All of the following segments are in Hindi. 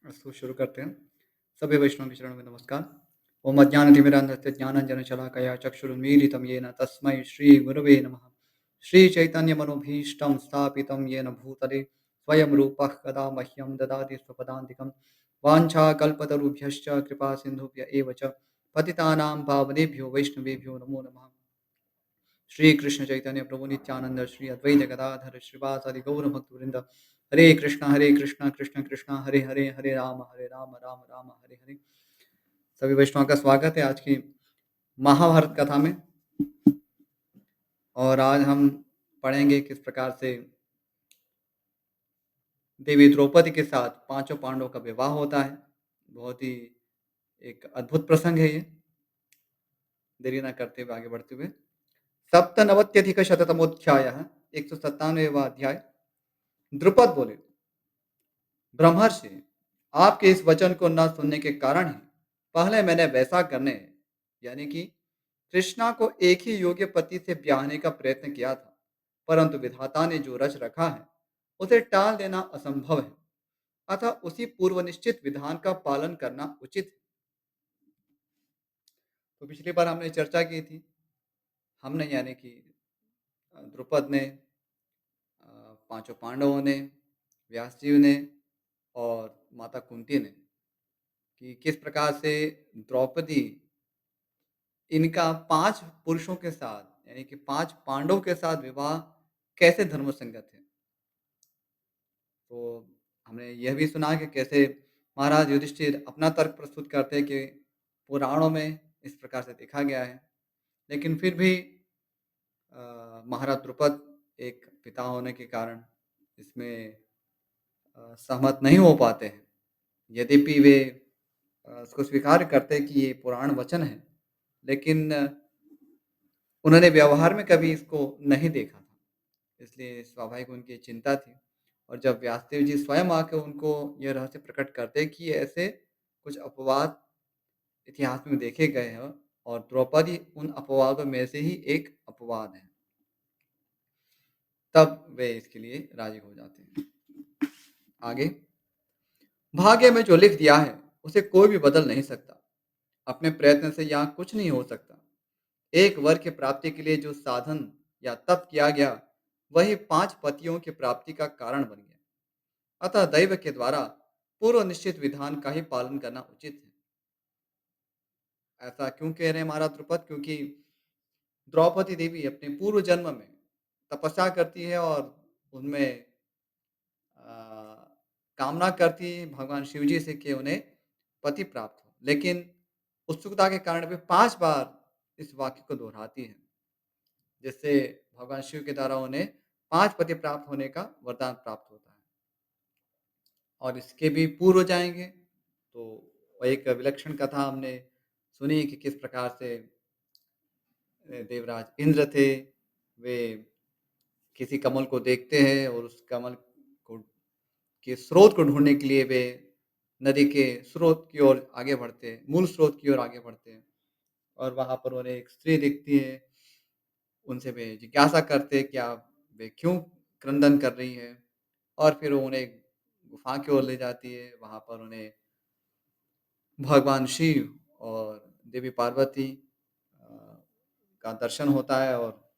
अस्तु शुरू करते हैं। सभी वैष्णव के चरणों में नमस्कार। ओम अज्ञानतिमिरान्धस्य ज्ञानाञ्जनशलाकया चक्षुरुन्मीलितं येन तस्मै श्रीगुरवे नमः। श्रीचैतन्यमनोभीष्टं स्थापितं येन भूतले स्वयं रूपः कदा मह्यं ददाति स्वपदान्तिकं। वाञ्छाकल्पतरुभ्यश्च कृपासिन्धुभ्य एव च पतितानां पावनेभ्यो वैष्णवेभ्यो नमो नमः। श्री कृष्ण चैतन्य प्रभु नित्यानंद श्री अद्वैत गदाधर श्रीवासादि गौर भक्तवृंद हरे कृष्णा कृष्ण कृष्णा हरे हरे हरे राम राम राम हरे हरे। सभी वैष्णव का स्वागत है आज की महाभारत कथा में। और आज हम पढ़ेंगे किस प्रकार से देवी द्रौपदी के साथ पांचों पांडवों का विवाह होता है। बहुत ही एक अद्भुत प्रसंग है ये। देरी न करते हुए आगे बढ़ते हुए सप्तनवत्यधिक शतमोध्याय 197वां अध्याय। द्रुपद बोले, ब्रह्मर्षि, आपके इस वचन को न सुनने के कारण ही पहले मैंने वैसा करने यानी कि कृष्णा को एक ही योग्य पति से ब्याहने का प्रयत्न किया था, परंतु विधाता ने जो रच रखा है उसे टाल देना असंभव है। अतः उसी पूर्व निश्चित विधान का पालन करना उचित है। तो पिछली बार हमने चर्चा की थी, हमने यानी कि द्रुपद ने, पांचों पांडवों ने, व्यास जी ने और माता कुंती ने कि किस प्रकार से द्रौपदी इनका 5 पुरुषों के साथ यानी कि 5 पांडवों के साथ विवाह कैसे धर्मसंगत है। तो हमने यह भी सुना कि कैसे महाराज युधिष्ठिर अपना तर्क प्रस्तुत करते हैं कि पुराणों में इस प्रकार से देखा गया है। लेकिन फिर भी महाराज द्रुपद एक पिता होने के कारण इसमें सहमत नहीं हो पाते हैं। यद्यपि वे इसको स्वीकार करते हैं कि ये पुराण वचन है, लेकिन उन्होंने व्यवहार में कभी इसको नहीं देखा था, इसलिए स्वाभाविक उनकी चिंता थी। और जब व्यासदेव जी स्वयं आके उनको यह रहस्य प्रकट करते कि ऐसे कुछ अपवाद इतिहास में देखे गए हैं और द्रौपदी उन अपवादों में से ही एक अपवाद है, तब वे इसके लिए राजी हो जाते हैं। आगे, भाग्य में जो लिख दिया है उसे कोई भी बदल नहीं सकता। अपने प्रयत्न से यहाँ कुछ नहीं हो सकता। एक वर की प्राप्ति के लिए जो साधन या तप किया गया, वही 5 पतियों की प्राप्ति का कारण बन गया। अतः दैव के द्वारा पूर्व निश्चित विधान का ही पालन करना उचित है। ऐसा क्यों कह रहे हैं महाराज द्रुपद? क्योंकि द्रौपदी देवी अपने पूर्व जन्म में तपस्या करती है और उनमें कामना करती है भगवान शिव जी से कि उन्हें पति प्राप्त हो। लेकिन उत्सुकता के कारण वे 5 बार इस वाक्य को दोहराती है, जिससे भगवान शिव के द्वारा उन्हें 5 पति प्राप्त होने का वरदान प्राप्त होता है। और इसके भी पूर्व जाएँगे तो एक विलक्षण कथा हमने सुनी कि किस प्रकार से देवराज इंद्र थे, वे किसी कमल को देखते हैं और उस कमल को के स्रोत को ढूँढने के लिए वे नदी के स्रोत की ओर आगे बढ़ते हैं, मूल स्रोत की ओर आगे बढ़ते हैं। और वहाँ पर उन्हें एक स्त्री दिखती है, उनसे वे जिज्ञासा करते हैं कि आप वे क्यों क्रंदन कर रही हैं? और फिर वो उन्हें गुफ़ा की ओर ले जाती है, वहाँ पर उन्हें भगवान शिव और देवी पार्वती अ, का दर्शन होता है। और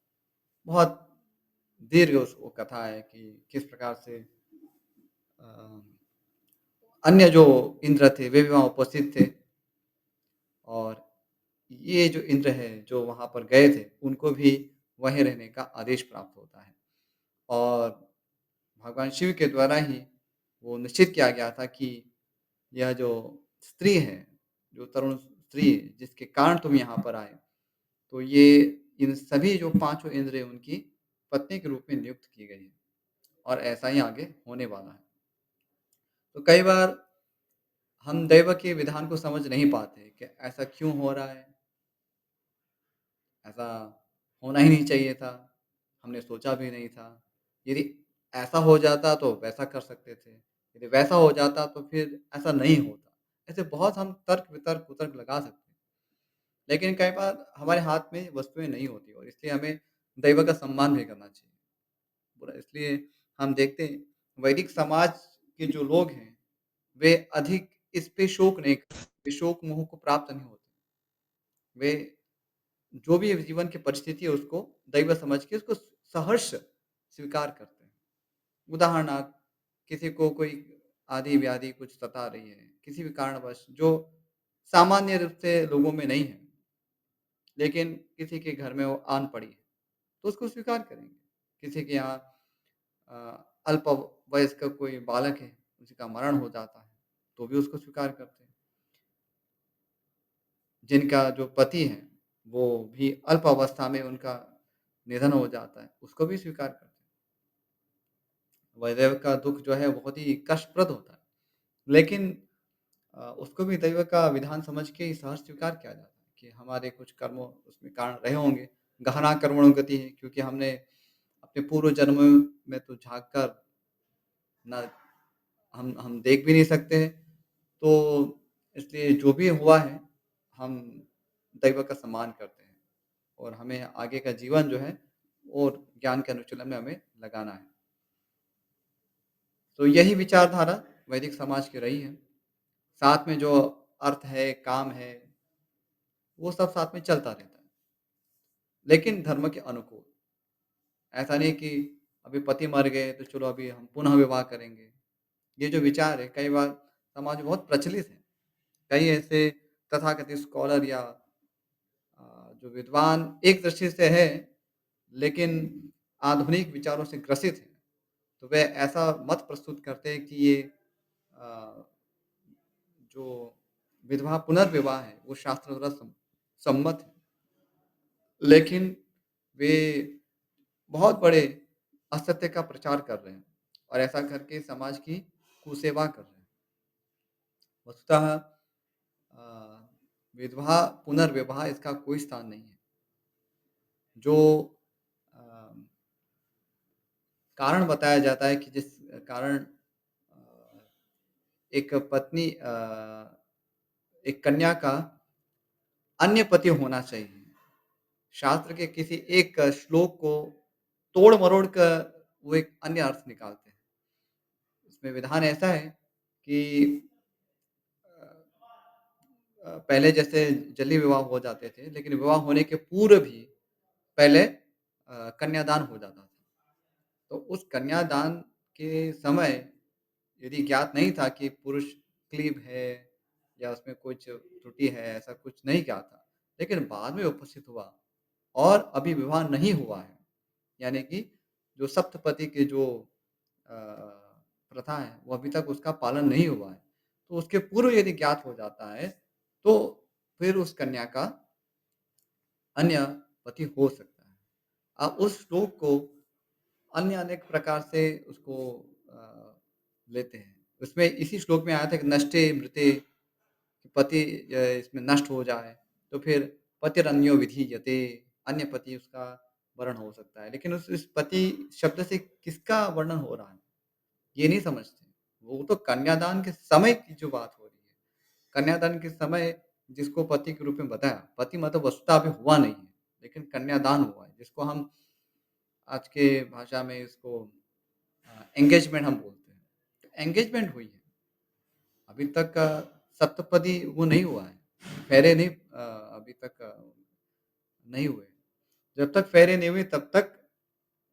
बहुत दीर्घ उस वो कथा है कि किस प्रकार से अ, अन्य जो इंद्र थे वे भी वहाँ उपस्थित थे और ये जो इंद्र हैं जो वहाँ पर गए थे, उनको भी वहीं रहने का आदेश प्राप्त होता है। और भगवान शिव के द्वारा ही वो निश्चित किया गया था कि यह जो स्त्री है, जो तरुण स्त्री है, जिसके कारण तुम यहाँ पर आए, तो ये इन सभी जो पाँचों इंद्र हैं, उनकी पत्नी के रूप में नियुक्त की गई है और ऐसा ही आगे होने वाला है। तो कई बार हम दैव के विधान को समझ नहीं पाते कि ऐसा क्यों हो रहा है, ऐसा होना ही नहीं चाहिए था, हमने सोचा भी नहीं था। यदि ऐसा हो जाता तो वैसा कर सकते थे, यदि वैसा हो जाता तो फिर ऐसा नहीं होता। ऐसे बहुत हम तर्क-वितर्क, कुतर्क लगा सकते हैं। लेकिन कई बार हमारे हाथ में वस्तुएँ नहीं होती और इसलिए हमें दैव का सम्मान भी करना चाहिए। पूरा इसलिए हम देखते हैं वैदिक समाज के जो लोग हैं, वे अधिक इस पे शोक नहीं करते, वे शोक मोह को प्राप्त नहीं होते। वे जो भी जीवन की परिस्थिति है उसको दैव समझ के उसको सहर्ष स्वीकार करते हैं। उदाहरणार्थ किसी को कोई आदि-व्याधि कुछ सता रही है, किसी भी कारणवश जो सामान्य रूप से लोगों में नहीं है, लेकिन किसी के घर में वो आन पड़ी है, तो उसको स्वीकार करेंगे। किसी के यहाँ अल्प वयस्क कोई बालक है, उसका मरण हो जाता है, तो भी उसको स्वीकार करते हैं। जिनका जो पति है, वो भी अल्प अवस्था में उनका निधन हो जाता है, उसको भी स्वीकार करते हैं। वैधव का दुःख जो है बहुत ही कष्टप्रद होता है, लेकिन उसको भी दैव का विधान समझ के ही सहर्ष स्वीकार किया जाता है कि हमारे कुछ कर्मों उसमें कारण रहे होंगे। गहना कर्मणों गति है क्योंकि हमने अपने पूर्व जन्मों में तो झाँक कर ना हम देख भी नहीं सकते हैं। तो इसलिए जो भी हुआ है, हम दैव का सम्मान करते हैं और हमें आगे का जीवन जो है और ज्ञान के अनुशीलन में हमें लगाना है। तो यही विचारधारा वैदिक समाज की रही है। साथ में जो अर्थ है, काम है, वो सब साथ में चलता रहता है, लेकिन धर्म के अनुकूल। ऐसा नहीं कि अभी पति मर गए तो चलो अभी हम पुनः विवाह करेंगे। ये जो विचार है कई बार समाज में बहुत प्रचलित है। कई ऐसे तथाकथित स्कॉलर या जो विद्वान एक दृष्टि से है, लेकिन आधुनिक विचारों से ग्रसित हैं। तो वे ऐसा मत प्रस्तुत करते हैं कि ये अ, जो विधवा पुनर्विवाह है, वो शास्त्र द्वारा सम्मत है। लेकिन वे बहुत बड़े असत्य का प्रचार कर रहे हैं और ऐसा करके समाज की कुसेवा कर रहे हैं। वस्तुतः अ, विधवा पुनर्विवाह इसका कोई स्थान नहीं है। जो अ, कारण बताया जाता है कि जिस कारण एक पत्नी एक कन्या का अन्य पति होना चाहिए। शास्त्र के किसी एक श्लोक को तोड़-मरोड़ कर वो एक अन्य अर्थ निकालते हैं। इसमें विधान ऐसा है कि पहले जैसे जल्दी विवाह हो जाते थे, लेकिन विवाह होने के पूर्व भी पहले कन्यादान हो जाता था। तो उस कन्यादान के समय यदि ज्ञात नहीं था कि पुरुष क्लीब है या उसमें कुछ त्रुटि है, ऐसा कुछ नहीं ज्ञात था। लेकिन बाद में उपस्थित हुआ और अभी विवाह नहीं हुआ है। यानी कि जो सप्तपदी की जो अ, प्रथा है, वो अभी तक उसका पालन नहीं हुआ है। तो उसके पूर्व यदि ज्ञात हो जाता है, तो फिर उस कन्या का अन्य पति हो सकता है। अब उस श्लोक को अन्य अनेक प्रकार से उसको लेते हैं। उसमें इसी श्लोक में आया था कि नष्टे मृते पति इसमें नष्ट हो जाए, तो फिर पतिरन्यो विधीयते, अन्य पति उसका वरण हो सकता है। लेकिन उस पति शब्द से किसका वर्णन हो रहा है, ये नहीं समझते। वो तो कन्यादान के समय की जो बात हो रही है। कन्यादान के समय जिसको पति के रूप में बताया, पति मतलब वस्तुतः अभी हुआ नहीं है, लेकिन कन्यादान हुआ है, जिसको हम आज के भाषा में इसको एंगेजमेंट हम बोलते हैं। तो एंगेजमेंट हुई है। अभी तक सप्तपदी वो नहीं हुआ है। फेरे नहीं अभी तक नहीं हुए। जब तक फेरे नहीं हुए तब तक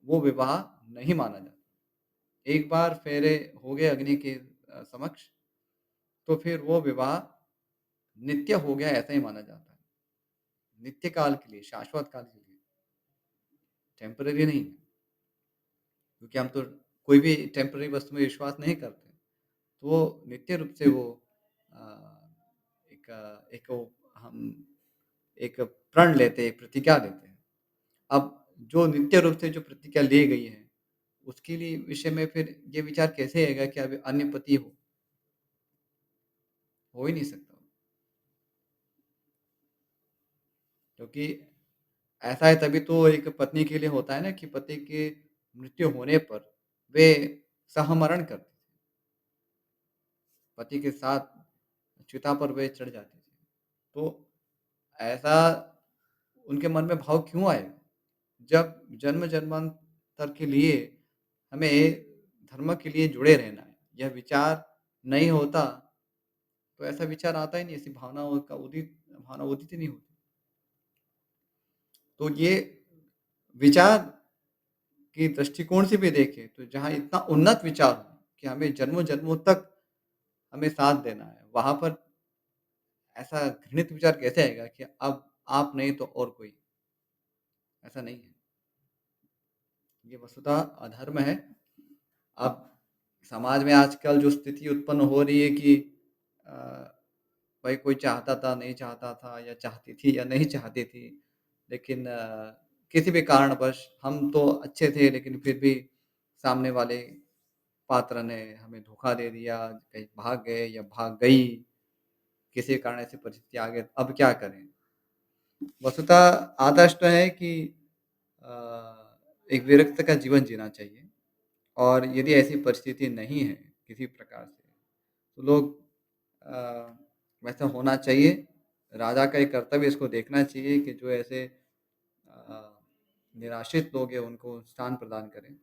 वो विवाह नहीं माना जाता। एक बार फेरे हो गए अग्नि के समक्ष, तो फिर वो विवाह नित्य हो गया ऐसा ही माना जाता है। नित्य काल के लिए, शाश्वत काल के लिए, टेम्परेरी नहीं है। क्योंकि हम तो कोई भी टेम्परेरी वस्तु में विश्वास नहीं करते। तो वो नित्य रूप से वो अ, एक वो हम एक प्रण लेते हैं, एक प्रतिज्ञा लेते हैं। अब जो नित्य रूप से जो प्रतिज्ञा ली गई है, उसके लिए विषय में फिर ये विचार कैसे आएगा कि अब अन्य पति हो ही नहीं सकता। क्योंकि ऐसा है तभी तो एक पत्नी के लिए होता है ना कि पति के मृत्यु होने पर वे सहमरण करती थी। पति के साथ चिता पर वे चढ़ जाती थी। तो ऐसा उनके मन में भाव क्यों आएगा? जब जन्म-जन्मांतर के लिए हमें धर्म के लिए जुड़े रहना है। यह विचार नहीं होता, तो ऐसा विचार आता ही नहीं, ऐसी भावना उदित ही नहीं होती। तो ये विचार की दृष्टिकोण से भी देखें, तो जहाँ इतना उन्नत विचार हो कि हमें जन्मों-जन्मों तक हमें साथ देना है, वहाँ पर ऐसा घृणित विचार कैसे आएगा कि अब आप नहीं तो और कोई? ऐसा नहीं है। ये वस्तुतः अधर्म है। अब समाज में आजकल जो स्थिति उत्पन्न हो रही है कि अ, भाई कोई चाहता था, नहीं चाहता था या चाहती थी या नहीं चाहती थी। लेकिन किसी भी कारणवश हम तो अच्छे थे लेकिन फिर भी सामने वाले पात्र ने हमें धोखा दे दिया, कहीं भाग गए या भाग गई, किसी कारण ऐसी परिस्थिति आ गई, अब क्या करें? वस्तुतः आदर्श तो है कि एक विरक्त का जीवन जीना चाहिए और यदि ऐसी परिस्थिति नहीं है किसी प्रकार से, तो लोग अ, वैसा होना चाहिए। राजा का एक कर्तव्य इसको देखना चाहिए कि जो ऐसे निराश्रित लोग हैं उनको स्थान प्रदान करें।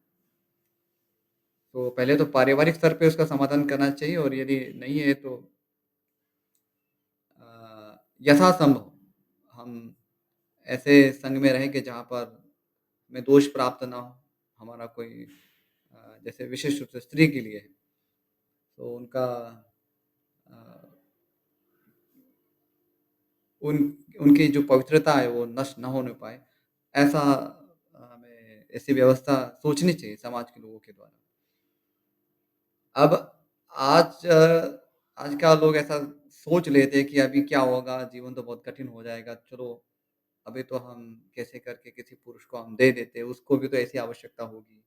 तो पहले तो पारिवारिक स्तर पे उसका समाधान करना चाहिए और यदि नहीं है तो यथासंभव हम ऐसे संग में रहें कि जहाँ पर हमें दोष प्राप्त ना हो। हमारा कोई जैसे विशेष रूप से स्त्री के लिए है, तो उनका अ, उन उनकी जो पवित्रता है वो नष्ट ना होने पाए, ऐसा हमें ऐसी व्यवस्था सोचनी चाहिए समाज के लोगों के द्वारा। अब आज आज का लोग ऐसा सोच लेते हैं कि अभी क्या होगा, जीवन तो बहुत कठिन हो जाएगा, चलो अभी तो हम कैसे करके किसी पुरुष को हम दे देते हैं, उसको भी तो ऐसी आवश्यकता होगी।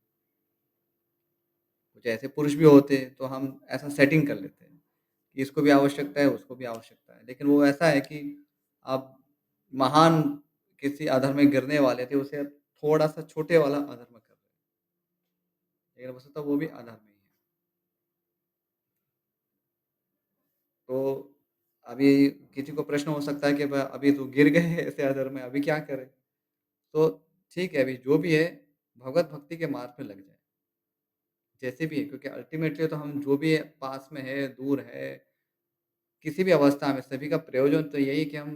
कुछ ऐसे पुरुष भी होते हैं, तो हम ऐसा सेटिंग कर लेते हैं कि इसको भी आवश्यकता है, उसको भी आवश्यकता है। लेकिन वो ऐसा है कि आप महान किसी अधर्म में गिरने वाले थे, उसे थोड़ा-सा छोटे वाला अधर्म कर रहे हैं। लेकिन वस्तुतः वो भी अधर्म ही है। तो अभी किसी को प्रश्न हो सकता है कि ब अभी तो गिर गए हैं ऐसे अधर्म में, अभी क्या करें? तो ठीक है, अभी जो भी है, भगवत भक्ति के मार्ग पे लग जाएँ। जैसे भी है, क्योंकि अल्टीमेटली तो हम जो भी है, पास में है, दूर है, किसी भी अवस्था में सभी का प्रयोजन तो यही है कि हम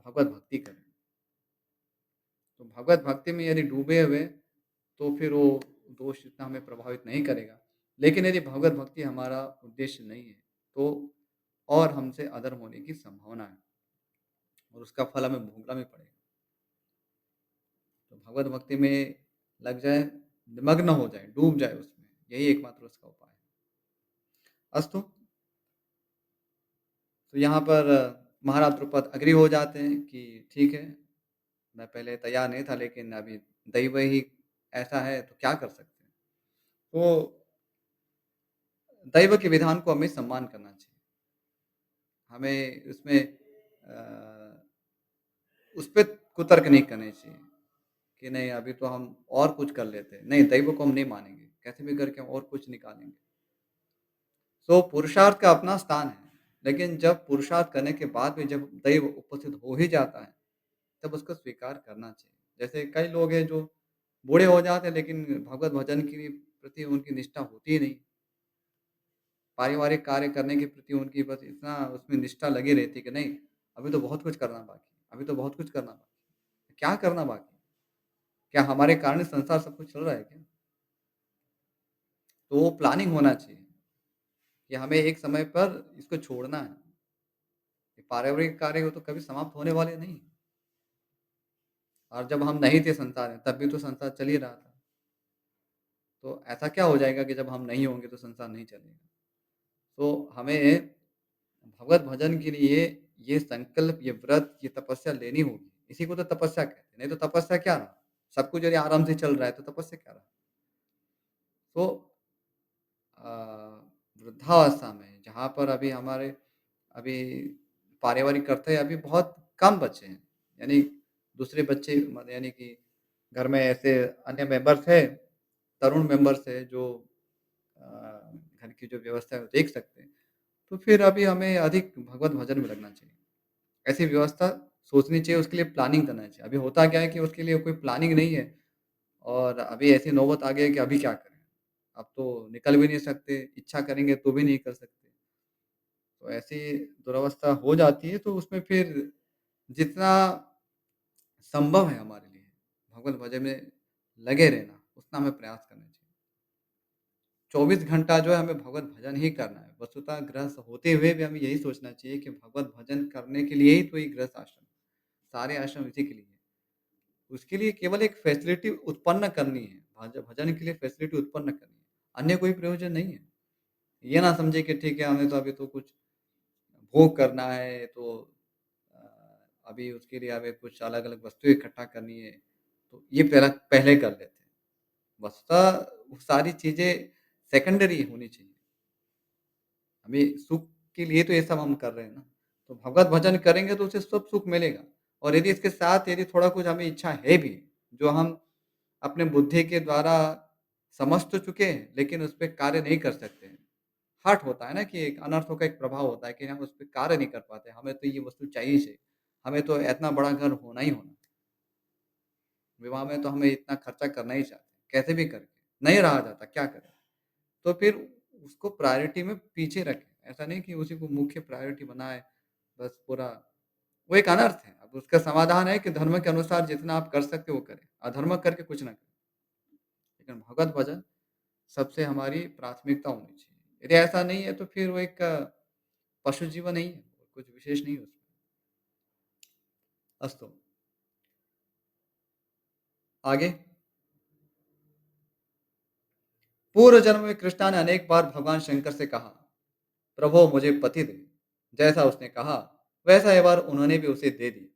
भगवत भक्ति करें। तो भगवत भक्ति में यदि डूबे हुए, तो फिर वो दोष इतना हमें प्रभावित नहीं करेगा। लेकिन यदि भगवत भक्ति हमारा उद्देश्य नहीं है, तो और हमसे अधर्म होने की संभावना है और उसका फल हमें भोगना भी पड़ेगा। तो भगवत भक्ति में लग जाए, निमग्न हो जाए, डूब जाए उसमें, यही एकमात्र उसका उपाय है। अस्तु, तो यहाँ पर महाराज द्रुपद एग्री हो जाते हैं कि ठीक है, मैं पहले तैयार नहीं था लेकिन अभी दैव ही ऐसा है तो क्या कर सकते हैं। तो दैव के विधान को हमें सम्मान करना चाहिए। हमें उसमें उस पे कुतर्क नहीं करने चाहिए कि नहीं अभी तो हम और कुछ कर लेते हैं। नहीं, दैव को हम नहीं मानेंगे, कैसे भी करके हम और कुछ निकालेंगे। तो पुरुषार्थ का अपना स्थान है, लेकिन जब पुरुषार्थ करने के बाद भी जब दैव उपस्थित हो ही जाता है, तब उसको स्वीकार करना चाहिए। जैसे कई लोग हैं जो बूढ़े हो जाते हैं लेकिन भगवत भजन के प्रति उनकी निष्ठा होती ही नहीं। पारिवारिक कार्य करने के प्रति उनकी बस इतना उसमें निष्ठा लगी रहती है कि नहीं, अभी तो बहुत कुछ करना बाकी है, अभी तो बहुत कुछ करना बाकी है। क्या करना बाकी है? क्या हमारे कारण ही संसार सब कुछ चल रहा है क्या? तो वो प्लानिंग होना चाहिए कि हमें एक समय पर इसको छोड़ना है। ये पारिवारिक कार्य वो तो कभी समाप्त होने वाले नहीं। और जब हम नहीं थे संसार में, तब भी तो संसार चल ही रहा था। तो ऐसा क्या हो जाएगा कि जब हम नहीं होंगे तो संसार नहीं चलेगा? तो हमें भगवत भजन के लिए ये संकल्प, ये व्रत, ये तपस्या लेनी होगी। इसी को तो तपस्या कहते हैं, नहीं तो तपस्या क्या रहा? सब कुछ यदि आराम से चल रहा है, तो तपस्या क्या रहा? तो अ, वृद्धावस्था में जहाँ पर अभी हमारे अभी पारिवारिक कर्तव्य अभी बहुत कम बचे हैं, यानी दूसरे बच्चे यानी कि घर में ऐसे अन्य मेंबर्स हैं, तरुण मेंबर्स हैं जो अ, घर की जो व्यवस्था है वो देख सकते हैं। तो फिर अभी हमें अधिक भगवत भजन में लगना चाहिए। ऐसी व्यवस्था सोचनी चाहिए, उसके लिए प्लानिंग करना चाहिए। अभी होता क्या है कि उसके लिए कोई प्लानिंग नहीं है और अभी ऐसी नौबत आ गई है कि अभी क्या करें? अब तो निकल भी नहीं सकते, इच्छा करेंगे तो भी नहीं कर सकते। तो ऐसी दुरवस्था हो जाती है, तो उसमें फिर जितना संभव है हमारे लिए भगवत भजन में लगे रहना, उतना हमें प्रयास करना चाहिए। 24 घंटा जो है हमें भगवत भजन ही करना है। वस्तुतः गृहस्थ होते हुए भी हमें यही सोचना चाहिए कि भगवत भजन करने के लिए ही तो ये गृहस्थ आश्रम है। सारे आश्रम इसी के लिए हैं। उसके लिए केवल एक फैसिलिटी उत्पन्न करनी है, भजन के लिए फैसिलिटी उत्पन्न करनी है, अन्य कोई प्रयोजन नहीं है। ये ना समझे कि ठीक है, हमें तो अभी तो कुछ भोग करना है, तो अभी उसके लिए हमें कुछ अलग-अलग वस्तुएँ इकट्ठा करनी है, तो ये पहला पहले कर लेते हैं। वस्तुतः वो सारी चीज़ें सेकेंडरी होनी चाहिए। हमें सुख के लिए तो ये सब हम कर रहे हैं ना, तो भगवत भजन करेंगे तो उसे सब सुख मिलेगा। और यदि इसके साथ यदि थोड़ा कुछ हमें इच्छा है भी, जो हम अपने बुद्धि के द्वारा समझ तो चुके हैं, लेकिन उस पे कार्य नहीं कर सकते हैं। हठ होता है ना कि एक अनर्थों का एक प्रभाव होता है कि हम उस पे कार्य नहीं कर पाते, हमें तो ये वस्तु चाहिए ही चाहिए, हमें तो इतना बड़ा घर होना ही होना, विवाह में तो हमें इतना खर्चा करना ही चाहते हैं, कैसे भी करके, नहीं रहा जाता, क्या करें? तो फिर उसको प्रायोरिटी में पीछे रखें, ऐसा नहीं कि उसी को मुख्य प्रायोरिटी बनाएँ, बस पूरा वो एक अनर्थ है। अब उसका समाधान है कि धर्म के अनुसार जितना आप कर सकते हो वो करें, अधर्म करके कुछ ना करें। लेकिन भगवत भजन सबसे हमारी प्राथमिकता होनी चाहिए। यदि ऐसा नहीं है तो फिर वो एक पशु जीवन नहीं है, कुछ विशेष नहीं है उसमें। अस्तु, आगे पूर्व जन्म में कृष्णा ने अनेक बार भगवान शंकर से कहा, प्रभो मुझे पति दे। जैसा उसने कहा, वैसा ये बार उन्होंने भी उसे दे दिया।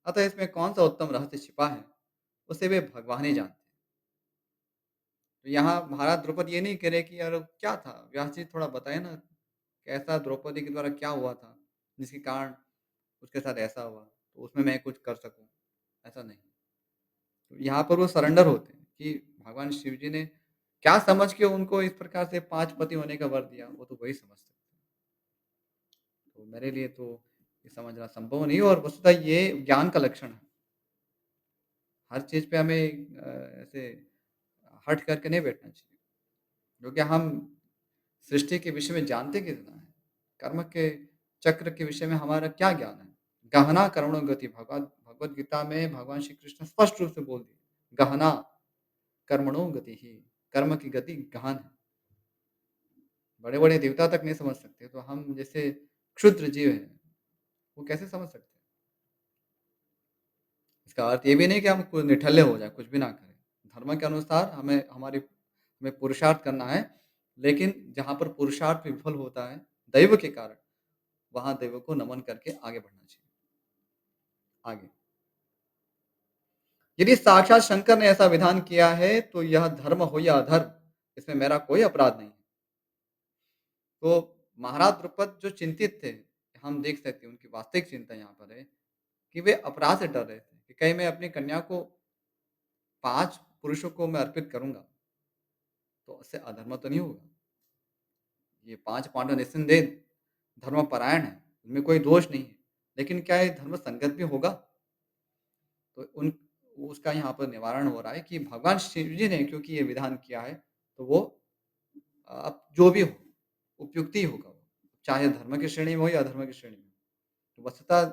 अतः इसमें कौन-सा उत्तम रहस्य छिपा है, उसे वे भगवान ही जानते हैं। तो यहाँ महाराज द्रौपदी ये नहीं कह रहे कि यार क्या था? व्यास जी थोड़ा बताएँ ना, कैसा द्रौपदी के द्वारा क्या हुआ था, जिसके कारण उसके साथ ऐसा हुआ, तो उसमें मैं कुछ कर सकूँ, ऐसा नहीं। तो यहाँ पर वो सरेंडर होते हैं कि भगवान शिव जी ने क्या समझ के उनको इस प्रकार से 5 पति होने का वर दिया, वो तो वही समझ सकते हैं। तो मेरे लिए तो ये समझना संभव नहीं है और वस्तुतः ये ज्ञान का लक्षण है। हर चीज़ पे हमें ऐसे हठ करके नहीं बैठना चाहिए, क्योंकि हम सृष्टि के विषय में जानते कितना है? कर्म के चक्र के विषय में हमारा क्या ज्ञान है? गहना कर्मणो गति भगवद गीता में भगवान श्री कृष्ण स्पष्ट रूप से बोल दिए, गहना कर्मणो गति ही, कर्म की गति गहन है। बड़े-बड़े देवता तक नहीं समझ सकते, तो हम जैसे क्षुद्र जीव हैं, वो कैसे समझ सकते हैं? इसका अर्थ ये भी नहीं कि हम को निठल्ले हो जाएँ, कुछ भी ना करें। धर्म के अनुसार हमें पुरुषार्थ करना है, लेकिन जहाँ पर पुरुषार्थ विफल होता है, दैव के कारण, वहाँ दैव को नमन करके आगे बढ़ना चाहिए। आगे, यदि साक्षात शंकर ने ऐसा विधान किया है, तो यह धर्म हो या अधर्म, इसमें मेरा कोई अपराध नहीं है। तो महाराज द्रुपद जो चिंतित थे, हम देख सकते हैं उनकी वास्तविक चिंता यहाँ पर है कि वे अपराध से डर रहे थे कि कहीं मैं अपनी कन्या को 5 पुरुषों को मैं अर्पित करूँगा, तो उससे अधर्म तो नहीं होगा। ये 5 पांडव निस्संदेह धर्मपरायण हैं, उनमें कोई दोष नहीं है। लेकिन क्या ये धर्म संगत भी होगा? तो उन उसका यहाँ पर निवारण हो रहा है कि भगवान शिव जी ने क्योंकि ये विधान किया है, तो वो अब जो भी हो, उपयुक्त ही होगा वो। चाहे धर्म की श्रेणी में हो या अधर्म की श्रेणी में हो। तो वस्तुतः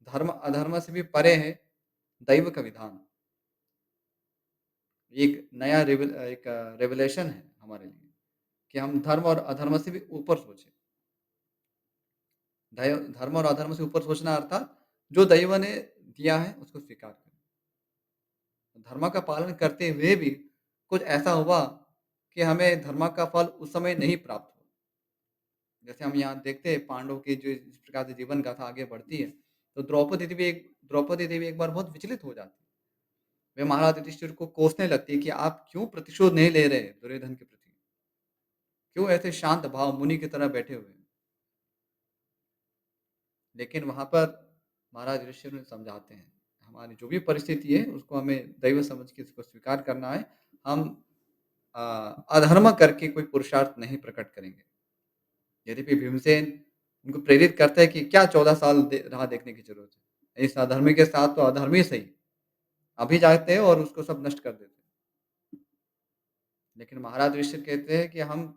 धर्म-अधर्म से भी परे है दैव का विधान। ये एक नया रिवलेशन है हमारे लिए कि हम धर्म और अधर्म से भी ऊपर सोचें। धर्म और अधर्म से ऊपर सोचना अर्थात जो दैव ने दिया है उसको स्वीकार करें। धर्म का पालन करते हुए भी कुछ ऐसा हुआ कि हमें धर्म का फल उस समय नहीं प्राप्त हुआ। जैसे हम यहाँ देखते हैं पांडवों की जो जिस प्रकार से जीवन गाथा आगे बढ़ती है, तो द्रौपदी देवी एक बार बहुत विचलित हो जाती है। वे महाराज युधिष्ठिर को कोसने लगती है कि आप क्यों प्रतिशोध नहीं ले रहे दुर्योधन के प्रति? क्यों ऐसे शांत भाव मुनि की तरह बैठे हुए हैं? लेकिन वहाँ पर महाराज युधिष्ठिर उन्हें समझाते हैं, हमारी जो भी परिस्थिति है उसको हमें दैव समझ के इसको स्वीकार करना है। हम अ, अधर्म करके कोई पुरुषार्थ नहीं प्रकट करेंगे। यद्यपि भीमसेन उनको प्रेरित करता है कि क्या 14 साल राह देखने की ज़रूरत है। इस अधर्मी के साथ तो अधर्मी सही, अभी जाते हैं और उसको सब नष्ट कर देते हैं। लेकिन महाराज युधिष्ठिर कहते हैं कि हम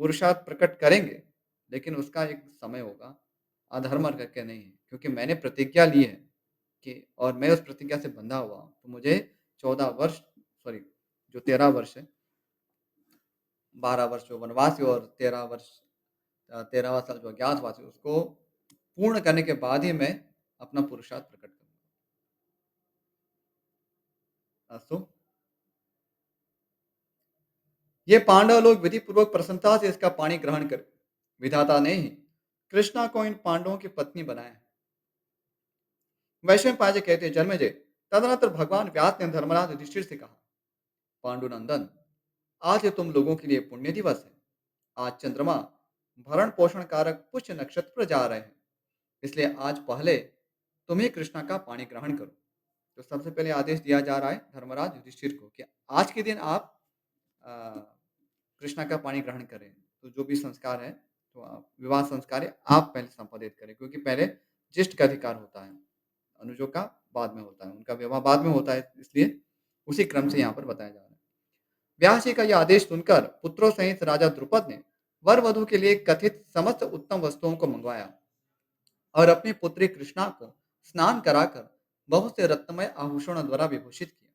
पुरुषार्थ प्रकट करेंगे, लेकिन उसका एक समय होगा, अधर्म करके नहीं, क्योंकि मैंने प्रतिज्ञा ली है कि और मैं उस प्रतिज्ञा से बंधा हुआ हूँ। तो मुझे 14 वर्ष सॉरी जो 13 वर्ष है, 12 वर्ष जो वनवासी और 13 वर्ष 13वाँ साल जो अज्ञातवास है, उसको पूर्ण करने के बाद ही मैं अपना पुरुषार्थ प्रकट करूँगा। अस्तु, ये पांडव लोग विधि पूर्वक प्रसन्नता से इसका पानी ग्रहण कर विधाता ने ही कृष्णा को इन पांडवों की पत्नी बनाया। वैश्व पाजे कहते हैं जन्मेजय, तदनंतर भगवान व्यास ने धर्मराज युधिष्ठिर से कहा, पांडुनंदन, आज तुम लोगों के लिए पुण्य दिवस है। आज चंद्रमा भरण पोषण कारक पुष्य नक्षत्र पर जा रहे हैं, इसलिए आज पहले तुम्हें कृष्णा का पानी ग्रहण करो। तो सबसे पहले आदेश दिया जा रहा है धर्मराज युधिष्ठिर को कि आज के दिन आप अ, कृष्णा का पानी ग्रहण करें। तो जो भी संस्कार है, तो आप विवाह संस्कार है, आप पहले संपादित करें, क्योंकि पहले ज्येष्ठ का अधिकार होता है, अनुजों का बाद में होता है, उनका विवाह बाद में होता है, इसलिए उसी क्रम से यहाँ पर बताया जा रहा है। व्यास जी का यह आदेश सुनकर पुत्रों सहित राजा द्रुपद ने वर वधु के लिए कथित समस्त उत्तम वस्तुओं को मंगवाया और अपनी पुत्री कृष्णा को स्नान कराकर बहुत से रत्नमय आभूषणों द्वारा विभूषित किया।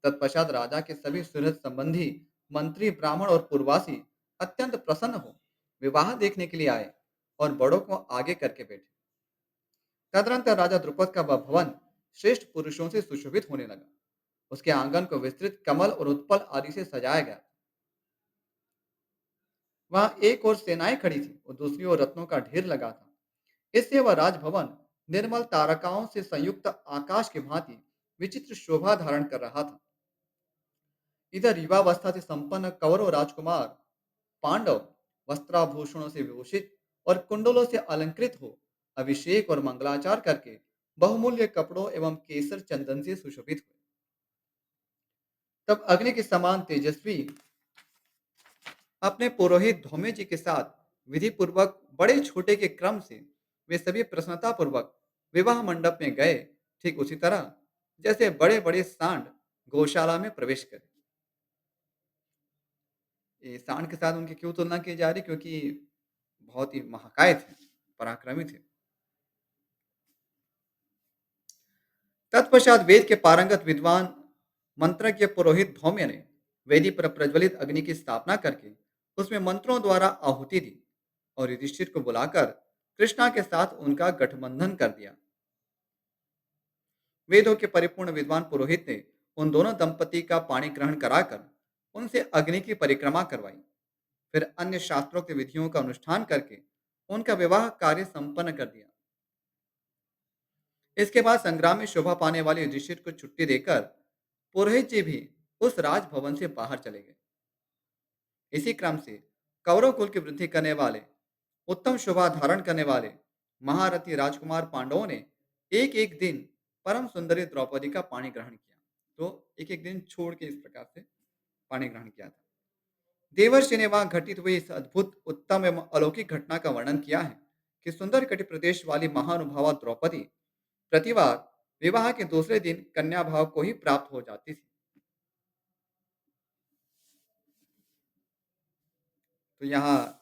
तत्पश्चात राजा के सभी सुहृद संबंधी, मंत्री, ब्राह्मण और पूर्ववासी अत्यंत प्रसन्न हो विवाह देखने के लिए आए और बड़ों को आगे करके बैठे। तदनंतर राजा द्रुपद का वह भवन श्रेष्ठ पुरुषों से सुशोभित होने लगा। उसके आंगन को विस्तृत कमल और उत्पल आदि से सजाया गया। वहां एक ओर सेनाएं खड़ी थी और दूसरी ओर रत्नों का ढेर लगा था। इससे वह राजभवन निर्मल तारकाओं से संयुक्त आकाश की भांति विचित्र शोभा धारण कर रहा था। इधर युवावस्था से संपन्न कौरव राजकुमार पांडव वस्त्राभूषणों से विभूषित और कुंडलों से अलंकृत हो अभिषेक और मंगलाचार करके बहुमूल्य कपड़ों एवं केसर चंदन से सुशोभित हुए। तब अग्नि के समान तेजस्वी अपने पुरोहित धौम्य जी के साथ विधि पूर्वक बड़े छोटे के क्रम से वे सभी प्रसन्नता पूर्वक विवाह मंडप में गए, ठीक उसी तरह जैसे बड़े बड़े सांड गौशाला में प्रवेश करें। ये सांड के साथ उनकी क्यों तुलना की जा रही, क्योंकि बहुत ही महाकाय थे, पराक्रमी थे। तत्पश्चात वेद के पारंगत विद्वान मंत्रज्ञ पुरोहित धौम्य ने वेदी पर प्रज्वलित अग्नि की स्थापना करके उसमें मंत्रों द्वारा आहुति दी और युधिष्ठिर को बुलाकर कृष्णा के साथ उनका गठबंधन कर दिया। वेदों के परिपूर्ण विद्वान पुरोहित ने उन दोनों दंपति का पाणी ग्रहण कराकर उनसे अग्नि की परिक्रमा करवाई। फिर अन्य शास्त्रोक्त विधियों का अनुष्ठान करके उनका विवाह कार्य संपन्न कर दिया। इसके बाद संग्राम में शोभा पाने वाले युधिष्ठिर को छुट्टी देकर पुरोहित जी भी उस राजभवन से बाहर चले गए। इसी क्रम से कौरव कुल की वृद्धि करने वाले, उत्तम शोभा धारण करने वाले महारथी राजकुमार पांडवों ने एक एक दिन परम सुंदरी द्रौपदी का पाणी ग्रहण किया। तो एक एक दिन छोड़ के इस प्रकार से पाणी ग्रहण किया था। देवर्षि ने वहां घटित हुई इस अद्भुत, उत्तम एवं अलौकिक घटना का वर्णन किया है कि सुंदर कटि प्रदेश वाली महानुभावा द्रौपदी प्रतिवार विवाह के दूसरे दिन कन्या भाव को ही प्राप्त हो जाती थी। तो यहाँ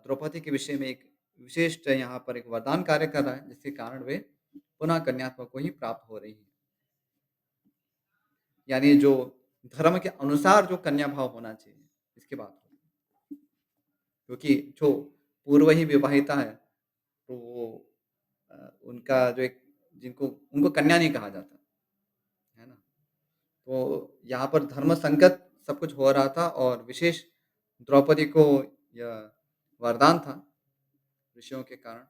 द्रौपदी के विषय में एक विशेष यहाँ पर एक वरदान कार्य कर रहा है, जिसके कारण वे पुनः कन्यात्व को ही प्राप्त हो रही है। यानी जो धर्म के अनुसार जो कन्या भाव होना चाहिए, इसकी बात हो। क्योंकि जो पूर्व ही विवाहिता है, तो वो उनका जो एक जिनको उनको कन्या नहीं कहा जाता, है ना? तो यहाँ पर धर्म संगत सब कुछ हो रहा था और विशेष द्रौपदी को यह वरदान था ऋषियों के कारण।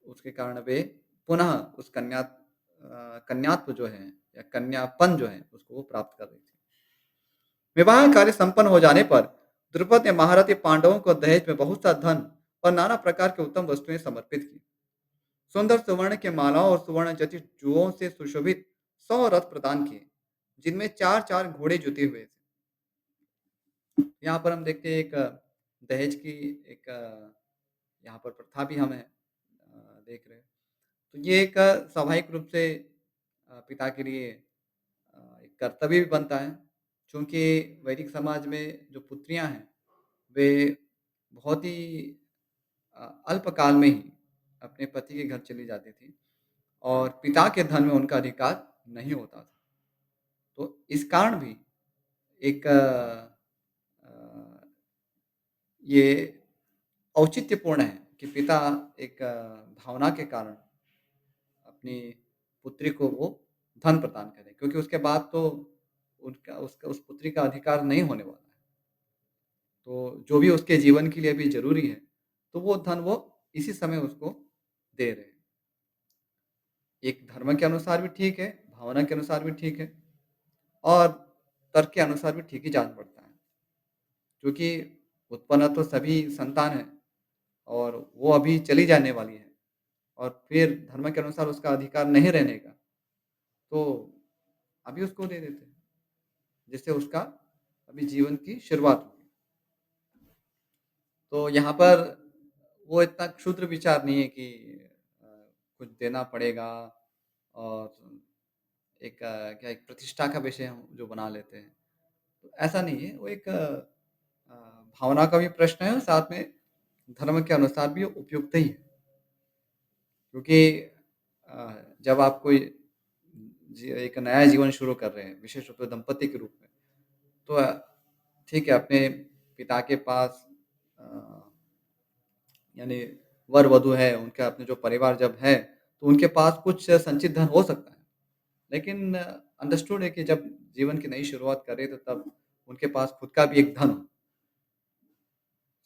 उसके कारण वे पुनः उस कन्यात्व जो है या कन्यापन जो है उसको वो प्राप्त कर रही थी। विवाह कार्य संपन्न हो जाने पर द्रुपद ने महारथी पांडवों को दहेज में बहुत सा धन और नाना प्रकार की उत्तम वस्तुएं समर्पित की। सुंदर सुवर्ण के मालाओं और सुवर्ण जटित जुओं से सुशोभित 100 रथ प्रदान किए, जिनमें चार चार घोड़े जुते हुए थे। यहाँ पर हम देखते हैं एक दहेज की एक यहाँ पर प्रथा भी हमें देख रहे हैं। तो ये एक स्वाभाविक रूप से पिता के लिए एक कर्तव्य भी बनता है चूँकि वैदिक समाज में जो पुत्रियाँ हैं, वे बहुत ही अल्पकाल में ही अपने पति के घर चली जाती थीं और पिता के धन में उनका अधिकार नहीं होता था। तो इस कारण भी एक अ, ये औचित्यपूर्ण है कि पिता एक भावना के कारण अपनी पुत्री को वो धन प्रदान करें क्योंकि उसके बाद तो उनका उसका उस पुत्री का अधिकार नहीं होने वाला है। तो जो भी उसके जीवन के लिए अभी ज़रूरी है, तो वो धन वो इसी समय उसको दे रहे हैं। एक धर्म के अनुसार भी ठीक है, भावना के अनुसार भी ठीक है और तर्क के अनुसार भी ठीक ही जान पड़ता है। क्योंकि उत्पन्न तो सभी संतान हैं और वो अभी चली जाने वाली है और फिर धर्म के अनुसार उसका अधिकार नहीं रहने का, तो अभी उसको दे देते हैं, जिससे उसका अभी जीवन की शुरुआत होगी। तो यहाँ पर वो इतना क्षुद्र विचार नहीं है कि अ, कुछ देना पड़ेगा और एक क्या एक प्रतिष्ठा का विषय हम जो बना लेते हैं। तो ऐसा नहीं है, वो एक भावना का भी प्रश्न है और साथ में धर्म के अनुसार भी उपयुक्त ही है। क्योंकि जब आप कोई एक नया जीवन शुरू कर रहे हैं, विशेष रूप से दंपति के रूप में, तो ठीक है, अपने पिता के पास अ, यानी वर-वधू है, उनका अपने जो परिवार जब है, तो उनके पास कुछ संचित धन हो सकता है। लेकिन अंडरस्टूड है कि जब जीवन की नई शुरुआत कर रहे हैं, तो तब उनके पास खुद का भी एक धन हो।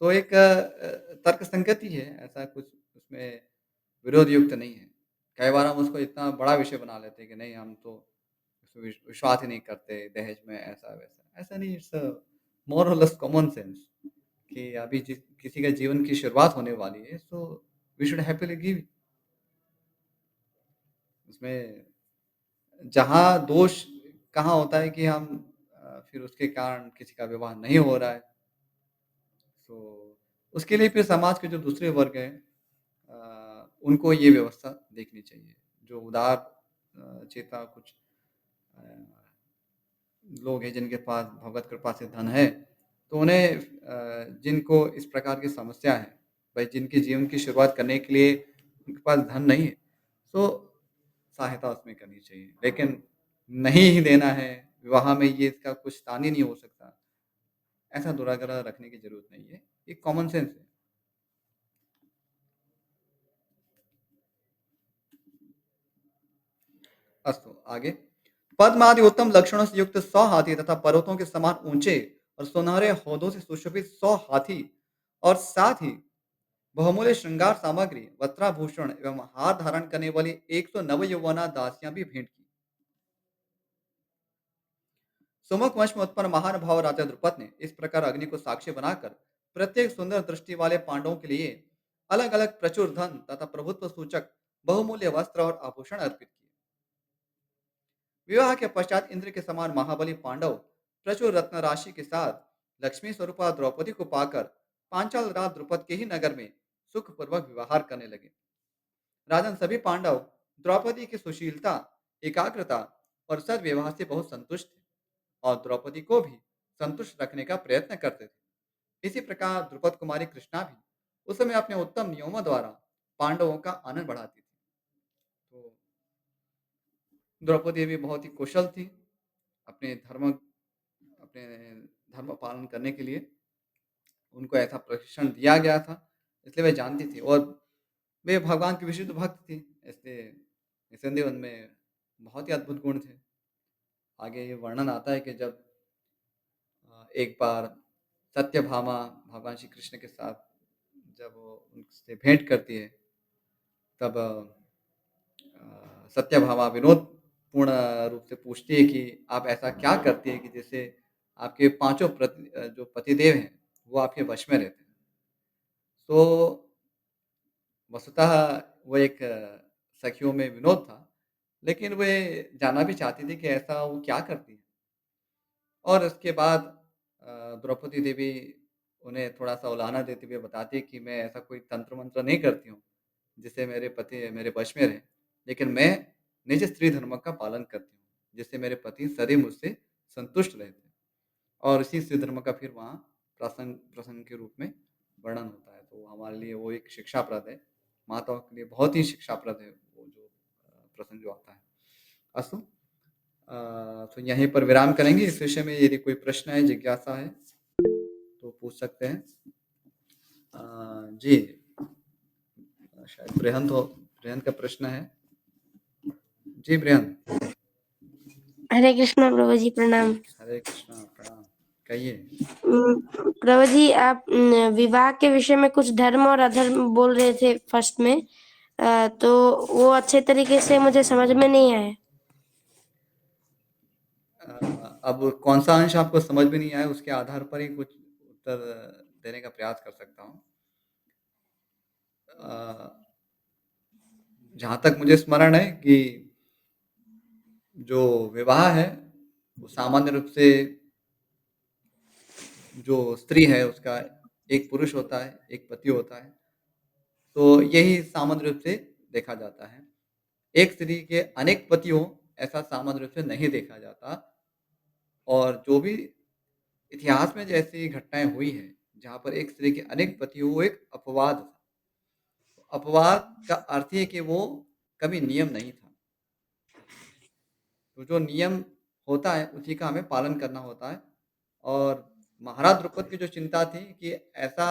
तो एक तर्कसंगत ही है, ऐसा कुछ उसमें विरोध युक्त नहीं है। कई बार हम उसको इतना बड़ा विषय बना लेते हैं कि नहीं हम तो उसमें विश्वास ही नहीं करते दहेज में ऐसा-वैसा। ऐसा नहीं इट्स मोर और लेस कॉमन सेंस कि अभी जिस किसी के जीवन की शुरुआत होने वाली है so we should happily give उसमें जहाँ दोष कहाँ होता है कि हम फिर उसके कारण किसी का विवाह नहीं हो रहा है। तो उसके लिए फिर समाज के जो दूसरे वर्ग हैं उनको ये व्यवस्था देखनी चाहिए। जो उदार चेता कुछ अ, लोग हैं जिनके पास भगवत कृपा से धन है, तो उन्हें जिनको इस प्रकार की समस्या है, भाई जिनके जीवन की शुरुआत करने के लिए उनके पास धन नहीं है, तो सहायता उसमें करनी चाहिए। लेकिन नहीं ही देना है, विवाह में ये इसका कुछ स्थान ही नहीं हो सकता, ऐसा दुराग्रह रखने की ज़रूरत नहीं है। ये कॉमन सेंस है। अस्तु, आगे। पद्मादि उत्तम लक्षणों से युक्त 100 हाथी तथा पर्वतों के समान ऊंचे और सुनहरे हौदों से सुशोभित 100 हाथी और साथ ही बहुमूल्य श्रृंगार सामग्री, वस्त्राभूषण एवं हार धारण करने वाली 100 नवयौवना दासियां भी भेंट की। सुमुख वंश में उत्पन्न महान भाव राजा द्रुपद ने इस प्रकार अग्नि को साक्ष्य बनाकर प्रत्येक सुंदर दृष्टि वाले पांडवों के लिए अलग अलग प्रचुर धन तथा प्रभुत्व सूचक बहुमूल्य वस्त्र और आभूषण अर्पित किए। विवाह के पश्चात इंद्र के समान महाबली पांडव प्रचुर रत्न राशि के साथ लक्ष्मी स्वरूपा द्रौपदी को पाकर पांचाल राज द्रुपद के ही नगर में सुखपूर्वक व्यवहार करने लगे। राजन सभी पांडव द्रौपदी की सुशीलता, एकाग्रता और सद्व्यवहार से बहुत संतुष्ट थे और द्रौपदी को भी संतुष्ट रखने का प्रयत्न करते थे। इसी प्रकार द्रुपद कुमारी कृष्णा भी उस समय अपने उत्तम नियमों द्वारा पांडवों का आनंद बढ़ाती थी। तो द्रौपदी भी बहुत ही कुशल थी अपने अपने धर्म पालन करने के लिए उनको ऐसा प्रशिक्षण दिया गया था, इसलिए वे जानती थी और वे भगवान की विशुद्ध भक्त थी, इसलिए निस्संदेह उनमें बहुत ही अद्भुत गुण थे। आगे ये वर्णन आता है कि जब एक बार सत्यभामा भगवान श्री कृष्ण के साथ जब वो उनसे भेंट करती है, तब सत्यभामा विनोदपूर्ण रूप से पूछती है कि आप ऐसा क्या करती हैं कि जिससे आपके पाँचों जो पतिदेव हैं, वो आपके वश में रहते हैं? तो वस्तुतः वो एक सखियों में विनोद था, लेकिन वे जानना भी चाहती थी कि ऐसा वो क्या करती हैं? और उसके बाद द्रौपदी देवी उन्हें थोड़ा-सा उलाहना देते हुए बताती है कि मैं ऐसा कोई तंत्र-मंत्र नहीं करती हूँ, जिससे मेरे पति मेरे वश में रहें। लेकिन मैं निज स्त्री धर्म का पालन करती हूँ, जिससे मेरे पति सदैव मुझसे संतुष्ट रहते हैं। और इसी से धर्म का फिर वहाँ प्रसंग प्रसंग के रूप में वर्णन होता है। तो हमारे लिए वो एक शिक्षाप्रद है। माताओं के लिए बहुत ही शिक्षाप्रद है वो जो प्रसंग जो आता है। अस्तु तो यहीं पर विराम करेंगे इस विषय में। यदि कोई प्रश्न है, जिज्ञासा है तो पूछ सकते हैं। जी शायद बृहन का प्रश्न है। जी बृहन। हरे कृष्णा प्रभु जी, प्रणाम। हरे कृष्णा, प्रणाम। कहिए। प्रभु जी, आप विवाह के विषय में कुछ धर्म और अधर्म बोल रहे थे फर्स्ट में, तो वो अच्छे तरीके से मुझे समझ में नहीं आया। अब कौन-सा अंश आपको समझ में नहीं आया, उसके आधार पर ही कुछ उत्तर देने का प्रयास कर सकता हूँ। जहाँ तक मुझे स्मरण है कि जो विवाह है, वो सामान्य रूप से जो स्त्री है उसका एक पुरुष होता है, एक पति होता है। तो यही सामान्य रूप से देखा जाता है। एक स्त्री के अनेक पति हों, ऐसा सामान्य रूप से नहीं देखा जाता। और जो भी इतिहास में जैसी घटनाएँ हुई हैं, जहाँ पर एक स्त्री के अनेक पति हो, वो एक अपवाद था। अपवाद का अर्थ है कि वो कभी नियम नहीं था। तो जो नियम होता है, उसी का हमें पालन करना होता है। और महाराज द्रुपद की जो चिंता थी कि ऐसा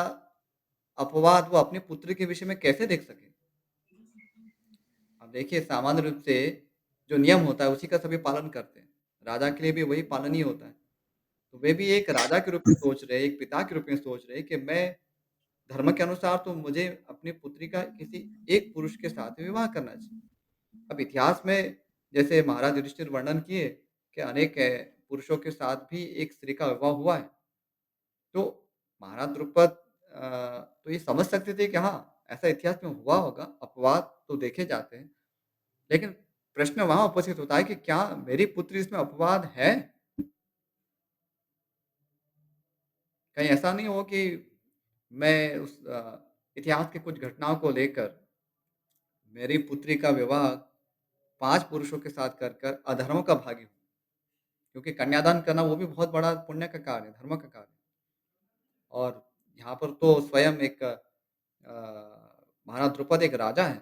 अपवाद वो अपने पुत्र के विषय में कैसे देख सके? अब देखिए सामान्य रूप से जो नियम होता है, उसी का सभी पालन करते हैं। राजा के लिए भी वही पालन ही होता है। तो वे भी एक राजा के रूप में सोच रहे, एक पिता के रूप में सोच रहे कि मैं धर्म के अनुसार तो मुझे अपनी पुत्री का किसी एक पुरुष के साथ विवाह करना चाहिए। अब इतिहास में जैसे महाराज युधिष्ठिर वर्णन किए कि अनेक पुरुषों के साथ भी एक स्त्री का विवाह हुआ है। तो महाराज द्रुपद तो ये समझ सकते थे कि हाँ, ऐसा इतिहास में हुआ होगा, अपवाद तो देखे जाते हैं। लेकिन प्रश्न वहाँ उपस्थित होता है कि क्या मेरी पुत्री इसमें अपवाद है? कहीं ऐसा नहीं हो कि मैं उस इतिहास की कुछ घटनाओं को लेकर मेरी पुत्री का विवाह 5 पुरुषों के साथ कर कर अधर्म का भागी हूँ। क्योंकि कन्यादान करना वो भी बहुत बड़ा पुण्य का कार्य है, धर्म का कार्य है। और यहाँ पर तो स्वयं एक महाराज द्रुपद एक राजा हैं,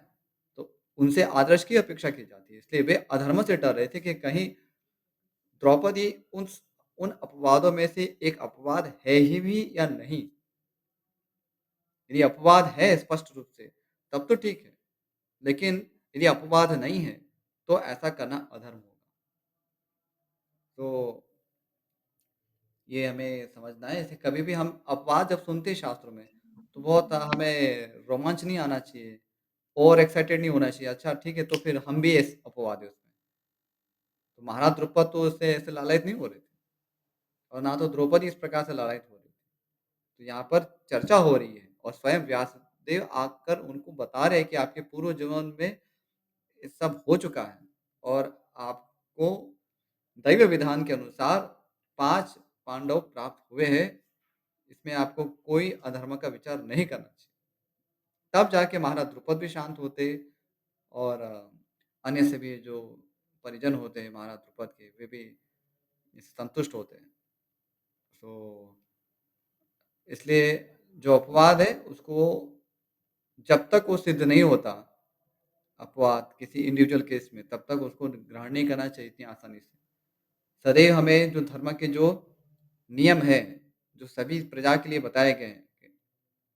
तो उनसे आदर्श की अपेक्षा की जाती है। इसलिए वे अधर्म से डर रहे थे कि कहीं द्रौपदी उन अपवादों में से एक अपवाद है ही भी या नहीं? यदि अपवाद है स्पष्ट रूप से, तब तो ठीक है। लेकिन यदि अपवाद नहीं है, तो ऐसा करना अधर्म होगा। तो ये हमें समझना है। जैसे कभी भी हम अपवाद जब सुनते हैं शास्त्रों में, तो बहुत हमें रोमांच नहीं आना चाहिए, ओवर एक्साइटेड नहीं होना चाहिए। अच्छा ठीक है, तो फिर हम भी ऐसे अपवाद है उसमें। तो महाराज द्रुपद तो उससे ऐसे लालायित नहीं हो रहे थे और ना तो द्रौपदी इस प्रकार से लालायित हो रही थी। तो यहाँ पर चर्चा हो रही है और स्वयं व्यासदेव आकर उनको बता रहे हैं कि आपके पूर्व जीवन में ये सब हो चुका है और आपको दैव विधान के अनुसार 5 पांडव प्राप्त हुए हैं। इसमें आपको कोई अधर्म का विचार नहीं करना चाहिए। तब जाके महाराज द्रुपद भी शांत होते और अन्य सभी जो परिजन होते हैं महाराज द्रुपद के, वे भी इससे संतुष्ट होते हैं। तो इसलिए जो अपवाद है उसको जब तक वो सिद्ध नहीं होता, अपवाद किसी इंडिविजुअल केस में, तब तक उसको ग्रहण नहीं करना चाहिए इतनी आसानी से। सदैव हमें जो धर्म के जो नियम हैं, जो सभी प्रजा के लिए बताए गए हैं,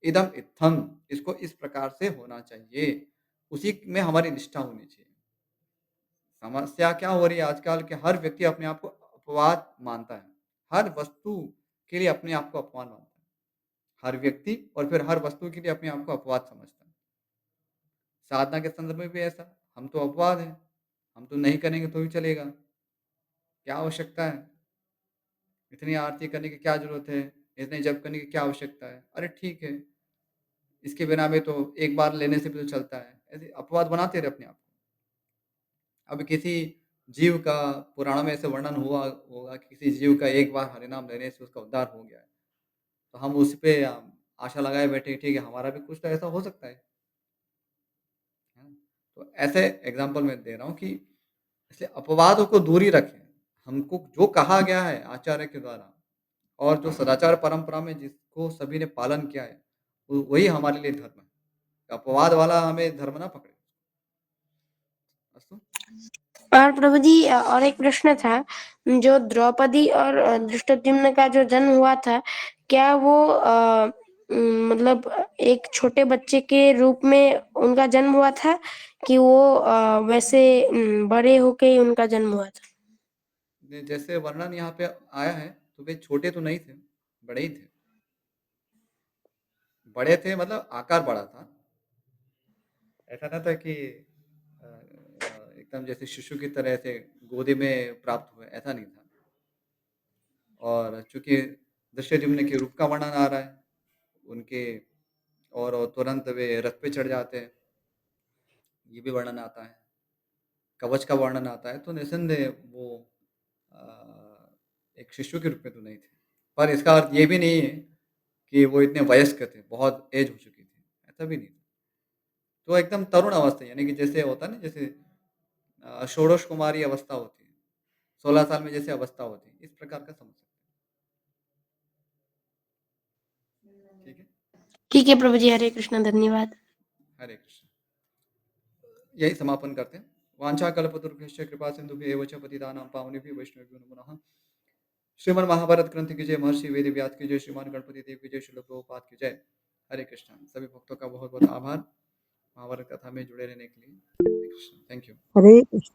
इदम इत्थम, इसको इस प्रकार से होना चाहिए, उसी में हमारी निष्ठा होनी चाहिए। समस्या क्या हो रही है आजकल कि हर व्यक्ति अपने आप को अपवाद मानता है। हर वस्तु के लिए अपने आप को अपवाद मानता है। हर व्यक्ति और फिर हर वस्तु के लिए अपने आप को अपवाद समझता है। साधना के संदर्भ में भी ऐसा, हम तो अपवाद हैं, हम तो नहीं करेंगे तो भी चलेगा, क्या आवश्यकता है? इतनी आरती करने की क्या ज़रूरत है? इतने जप करने की क्या आवश्यकता है? अरे ठीक है, इसके बिना में तो एक बार लेने से भी तो चलता है। ऐसे अपवाद बनाते रहे अपने आप को। अब किसी जीव का पुराणों में ऐसे वर्णन हुआ होगा कि किसी जीव का एक बार हरि नाम लेने से उसका उद्धार हो गया है। तो हम उस पे आशा लगाए बैठे, ठीक है, हमारा भी कुछ तो ऐसा हो सकता है। है ना? तो ऐसे एग्ज़ाम्पल मैं दे रहा हूँ कि इसलिए अपवादों को दूर ही रखें। हमको जो कहा गया है आचार्य के द्वारा, और जो सदाचार परंपरा में जिसको सभी ने पालन किया है, वही हमारे लिए धर्म है। अपवाद वाला हमें धर्म ना पकड़े। अस्तु। और प्रभु जी और एक प्रश्न था, जो द्रौपदी और धृष्टद्युम्न का जो जन्म हुआ था, क्या वो मतलब एक छोटे बच्चे के रूप में उनका जन्म हुआ था कि वो वैसे बड़े होके ही उनका जन्म हुआ था? जैसे वर्णन यहाँ पे आया है, तो वे छोटे तो नहीं थे, बड़े ही थे। बड़े थे मतलब आकार बड़ा था। ऐसा ना था कि एकदम जैसे शिशु की तरह से गोदी में प्राप्त हुए, ऐसा नहीं था। और चूँकि दृष्टद्युम्न के रूप का वर्णन आ रहा है, उनके और तुरंत वे रथ पे चढ़ जाते हैं, ये भी वर्णन आता है। कवच का वर्णन आता है, तो निस्संदेह वो एक शिशु के रूप में तो नहीं थे। पर इसका अर्थ ये भी नहीं है कि वो इतने वयस्क थे, बहुत एज हो चुकी थी, ऐसा भी नहीं था। तो एकदम तरुण अवस्था यानी कि जैसे होता है ना, जैसे षोडश कुमारी अवस्था होती है, 16 साल में जैसे अवस्था होती है, इस प्रकार का समझ सकते हैं। ठीक है? ठीक है प्रभु जी, हरे कृष्ण, धन्यवाद। हरे कृष्ण। यही समापन करते हैं। वाञ्छाकल्पतरुभ्यश्च कृपा सिन्धुभ्यः एव च पतितानां पावनेभ्यो वैष्णवेभ्यो नमो नमः। श्रीमद् महाभारत ग्रंथ की जय, महर्षि वेद व्यास की जय, श्रीमान गणपति देव की जय, श्रील प्रभुपाद की जय। हरे कृष्ण। सभी भक्तों का बहुत बहुत आभार महाभारत कथा में जुड़े रहने के लिए। हरे कृष्ण। Thank you. हरे कृष्ण।